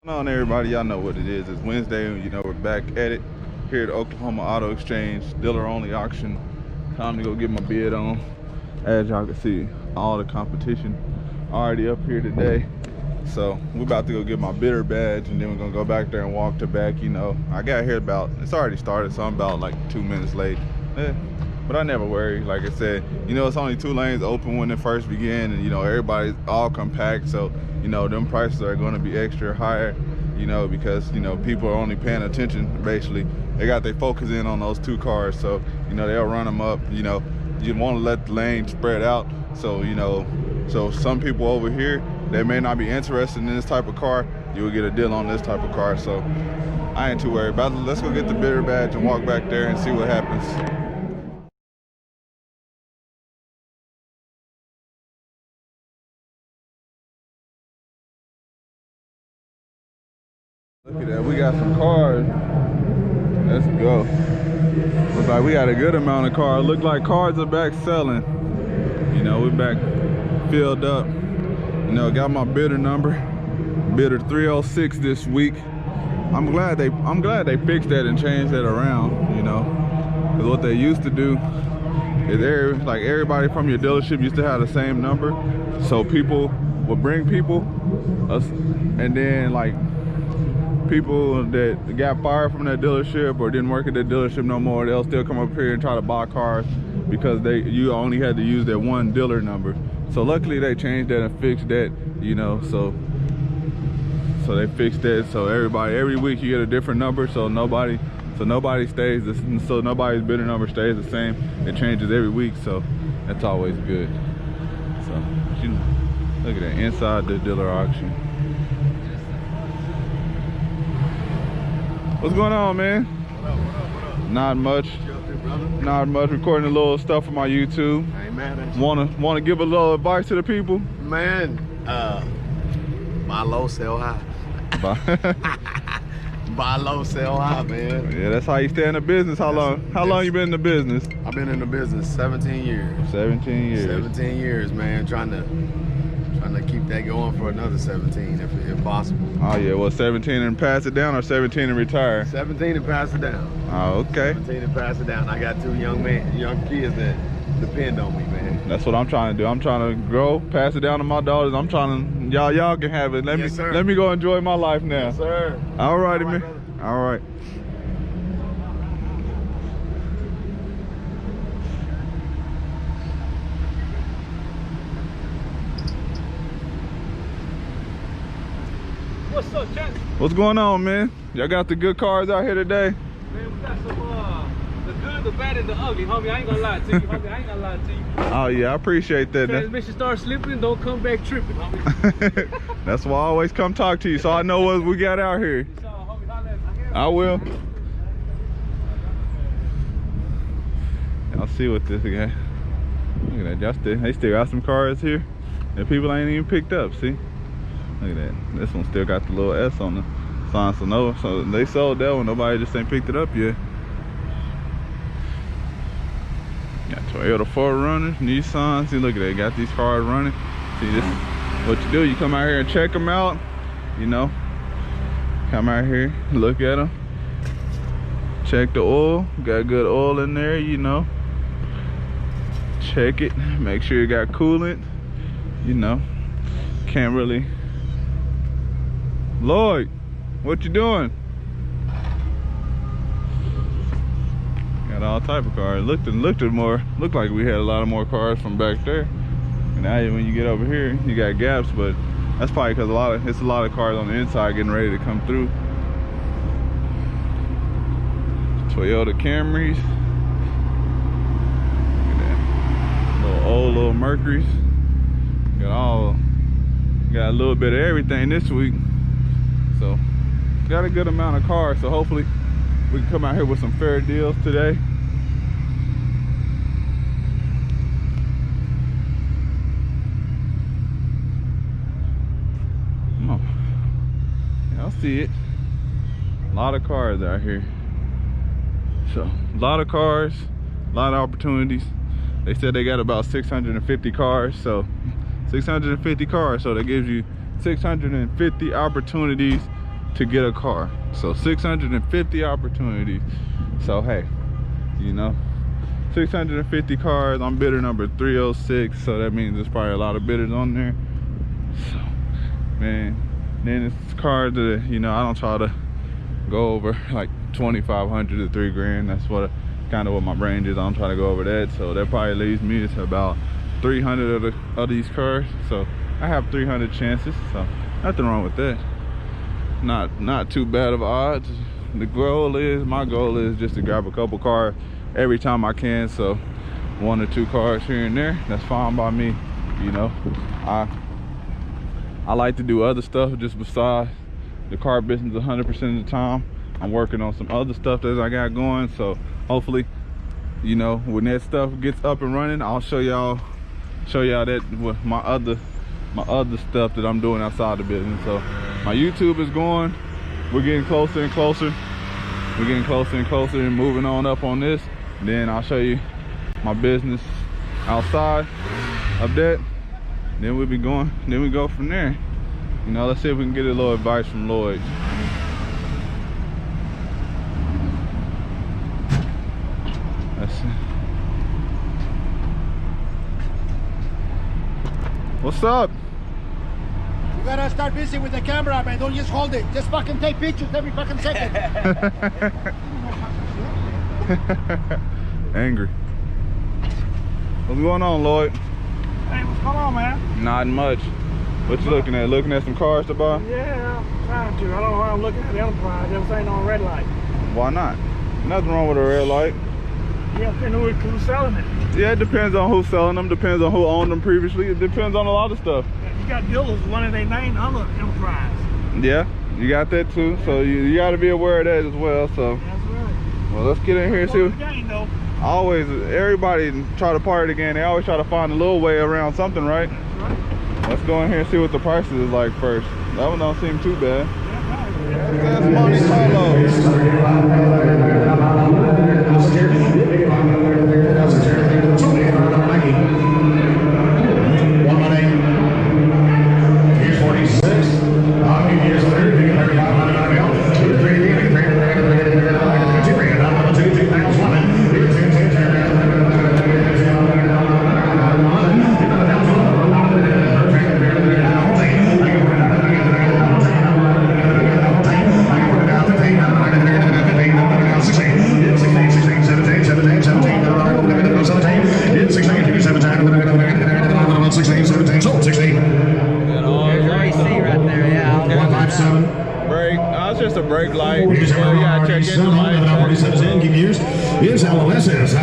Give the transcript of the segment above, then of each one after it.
What's going on, everybody? Y'all know what it is. It's Wednesday, and you know we're back at it here at Oklahoma Auto Exchange, dealer only auction. Time to go get my bid on. As y'all can see, all the competition already up here today. So we're about to go get my bidder badge, and then we're gonna go back there and walk to back. You know, I got here it's already started, so I'm about like 2 minutes late. But I never worry. Like I said, you know, it's only 2 lanes open when it first began, and you know everybody's all compact, so you know them prices are going to be extra higher, you know, because you know people are only paying attention. Basically, they got their focus in on those 2 cars, so you know they'll run them up. You know, you want to let the lane spread out, so you know, so some people over here they may not be interested in this type of car, you will get a deal on this type of car. So I ain't too worried about it. Let's go get the bidder badge and walk back there and see what happens. Look at that, we got some cars. Let's go. Looks like we got a good amount of cars. Look like cars are back selling. You know, we're back filled up. You know, got my bidder number, bidder 306 this week. I'm glad they fixed that and changed that around, you know. Because what they used to do is like everybody from your dealership used to have the same number. So people would bring people, and then like people that got fired from that dealership or didn't work at that dealership no more, they'll still come up here and try to buy cars because you only had to use that one dealer number. So luckily they changed that and fixed that, you know. So they fixed that, so every week you get a different number, so nobody's bidder number stays the same. It changes every week, so that's always good. So you know, look at that inside the dealer auction. What's going on, man? What up? Not much. Not much. Recording a little stuff for my YouTube. I ain't mad at you. Wanna give a little advice to the people? Man, buy low, sell high. Buy low, sell high, man. Yeah, that's how you stay in the business. How long you been in the business? I've been in the business 17 years. 17 years. 17 years, man. Trying to keep that going for another 17 if possible. Oh yeah, well 17 and pass it down, or 17 and retire? 17 and pass it down. Oh, okay. 17 and pass it down. I got 2 young kids that depend on me, man. That's what I'm trying to do. I'm trying to grow, pass it down to my daughters. I'm trying to, y'all can have it. Let me go enjoy my life now. Yes, sir. All righty, man. All right. What's up, Ken? What's going on, man? Y'all got the good cars out here today? Man, we got some, the good, the bad, and the ugly, homie. I ain't gonna lie to you, homie. I ain't gonna lie to you. Oh, yeah, I appreciate that. Transmission starts slipping, don't come back tripping, homie. That's why I always come talk to you, so I know what we got out here. So, homie, holla at me. I will. Y'all see what this guy. Look at that. They still got some cars here that people ain't even picked up. See? Look at that. This one still got the little S on the sign, so they sold that one. Nobody just ain't picked it up yet. Got Toyota 4Runners, Nissan. See, look at that. Got these cars running. See, this is what you do. You come out here and check them out. You know, come out here, look at them. Check the oil. Got good oil in there, you know. Check it. Make sure you got coolant. You know, can't really. Lloyd, what you doing? Got all type of cars. Looked like we had a lot of more cars from back there. And now when you get over here, you got gaps, but that's probably because it's a lot of cars on the inside getting ready to come through. Toyota Camrys. Look at that. Little Mercuries. Got a little bit of everything this week. So got a good amount of cars, so hopefully we can come out here with some fair deals today. Come on. Y'all see it. A lot of cars out here. So a lot of cars, a lot of opportunities. They said they got about 650 cars, so 650 cars, so that gives you 650 opportunities to get a car. So 650 opportunities. So hey, you know, 650 cars. I'm bidder number 306, so that means there's probably a lot of bidders on there. So man, then it's cars that, you know, I don't try to go over like 2,500 to 3 grand. That's what kind of what my range is. I don't try to go over that, so that probably leads me to about 300 of these cars. So I have 300 chances, so nothing wrong with that. Not too bad of odds. My goal is just to grab a couple cars every time I can. So 1 or 2 cars here and there, that's fine by me. You know, I like to do other stuff just besides the car business 100% of the time. I'm working on some other stuff that I got going, so hopefully, you know, when that stuff gets up and running, I'll show y'all that with my other stuff that I'm doing outside the business. So my YouTube is going, we're getting closer and closer. We're getting closer and closer and moving on up on this. Then I'll show you my business outside of that. Then we'll be going, then we go from there. You know, let's see if we can get a little advice from Lloyd. Let's see. What's up? You gotta start busy with the camera, man. Don't just hold it. Just fucking take pictures every fucking second. Angry. What's going on, Lloyd? Hey, what's going on, man? Not much. What you looking at? Looking at some cars to buy? Yeah, I'm trying to. I don't know why I'm looking at the Enterprise. Everything on red light. Why not? Nothing wrong with a red light. Yeah, depending on who's selling it. Yeah, it depends on who's selling them. Depends on who owned them previously. It depends on a lot of stuff. You got dealers running their name under Enterprise. Yeah, you got that too. So you got to be aware of that as well. So, That's right. well, let's get in here and see. The game, though. Always, everybody try to party again. They always try to find a little way around something, right? That's right. Let's go in here and see what the prices is like first. That one don't seem too bad. Yeah, That's Monte Carlo. Brake. It's just a brake light. Here's Well, you gotta check in the light. 47 keep used. Here's LOS's.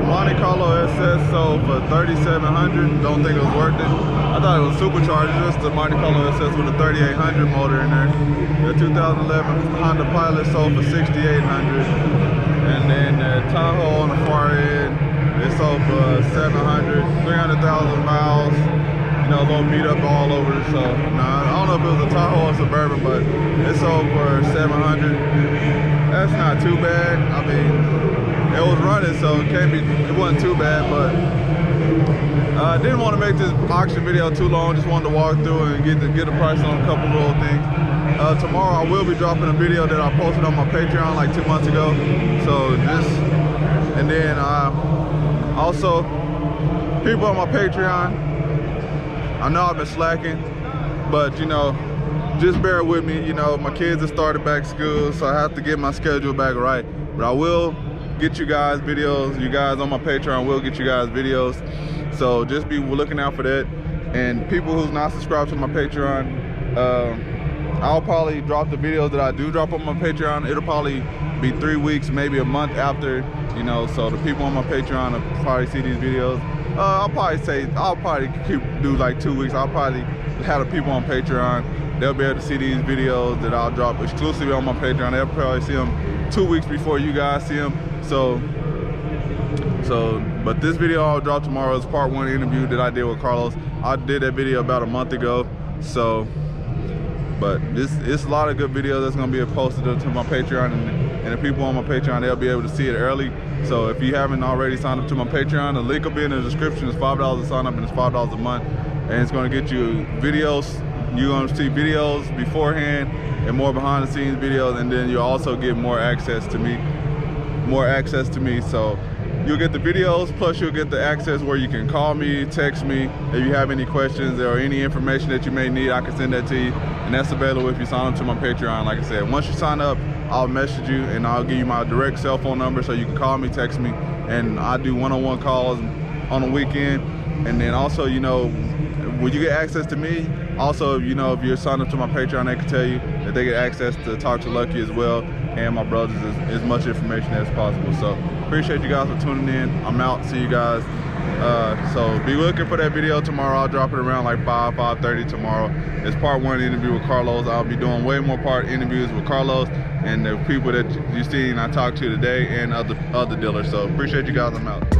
Monte Carlo SS sold for $3,700. Don't think it was worth it. I thought it was supercharged, just the Monte Carlo SS with a 3800 motor in there. The 2011 Honda Pilot sold for $6,800. And then the Tahoe on the far end, it sold for $700, 300,000 miles. You know, a little beat up all over. So, I don't know if it was a Tahoe or Suburban, but it sold for $700. That's not too bad. I mean, it was running, so it wasn't too bad, but I didn't want to make this auction video too long. Just wanted to walk through and get a price on a couple little things. Tomorrow I will be dropping a video that I posted on my Patreon like 2 months ago. So and then also people on my Patreon, I know I've been slacking, but you know, just bear with me. You know, my kids have started back school, so I have to get my schedule back right. But I will get you guys videos. You guys on my Patreon will get you guys videos. So just be looking out for that. And people who's not subscribed to my Patreon, I'll probably drop the videos that I do drop on my Patreon. It'll probably be 3 weeks, maybe a month after, you know, so the people on my Patreon will probably see these videos. I'll probably do like 2 weeks. I'll probably have the people on Patreon. They'll be able to see these videos that I'll drop exclusively on my Patreon. They'll probably see them 2 weeks before you guys see them. But this video I'll drop tomorrow is part 1 interview that I did with Carlos. I did that video about a month ago. But it's a lot of good videos that's gonna be posted to my Patreon, and the people on my Patreon, they'll be able to see it early. So if you haven't already signed up to my Patreon, the link will be in the description. It's $5 to sign up, and it's $5 a month, and it's gonna get you videos. You're gonna see videos beforehand and more behind the scenes videos, and then you'll also get more access to me. So you'll get the videos, plus you'll get the access where you can call me, text me. If you have any questions or any information that you may need, I can send that to you. And that's available if you sign up to my Patreon. Like I said, once you sign up, I'll message you and I'll give you my direct cell phone number so you can call me, text me. And I do one-on-one calls on the weekend. And then also, you know, when you get access to me, also, you know, if you're signed up to my Patreon, they can tell you that they get access to talk to Lucky as well, and my brothers, as much information as possible. So appreciate you guys for tuning in. I'm out. See you guys. So be looking for that video tomorrow. I'll drop it around like 5:30 tomorrow. It's part 1 interview with Carlos. I'll be doing way more part interviews with Carlos and the people that you seen I talked to today and other dealers. So appreciate you guys. I'm out.